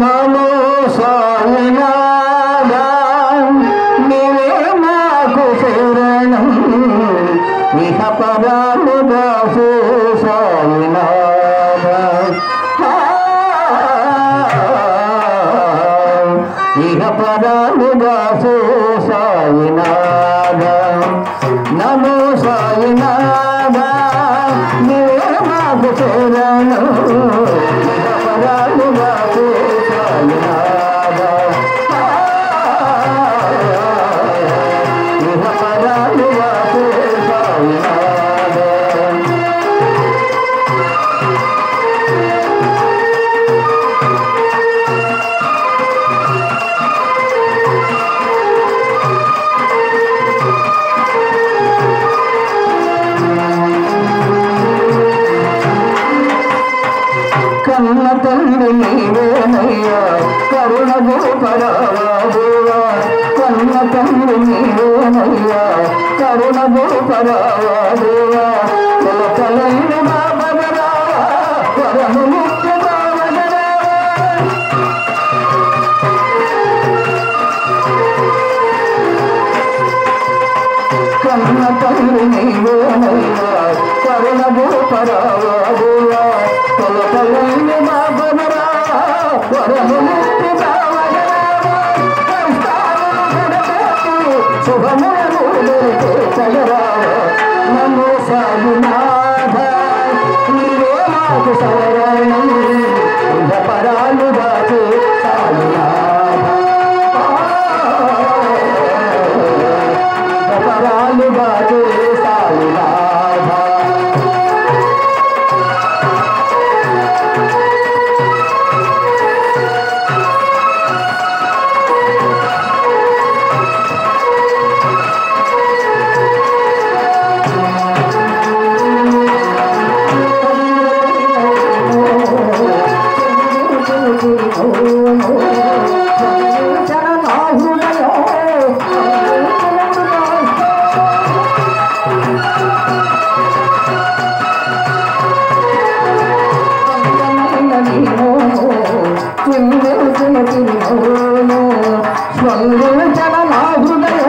నమో సాయినాథా నీవే మాకు శరణం ఇహ పరాలు దాసు సాయినాథా ఇహ పరాలు దాసు సాయినాథా నమో సాయినాథా నీవే మాకు శరణం ఇహ పరాలు దాసు సాయినాథా ఇహ పరాలు దాసు సాయినాథా కన్న తండ్రి నీవేనయ్యా కరుణ గోపరాదేవా కన్న తండ్రి నీవేనయ్యా కరుణ గోపరాదేవా కొలకలైన బాబరావా వరము ముఖ్య బాబరావా కన్న తండ్రి నీవేనయ్యా కరుణ గోపరాదేవా కొలకలైన బాబరావా వరము ముఖ్య బాబరావా శుభములు చలరావా నమో సాయినాథా నీవే మాకు శరణం ఇహ పరాలు దాసు సాయినాథా ఇహ పరాలు దాసు సాయినాథా స్వంగ జన నా హృదయ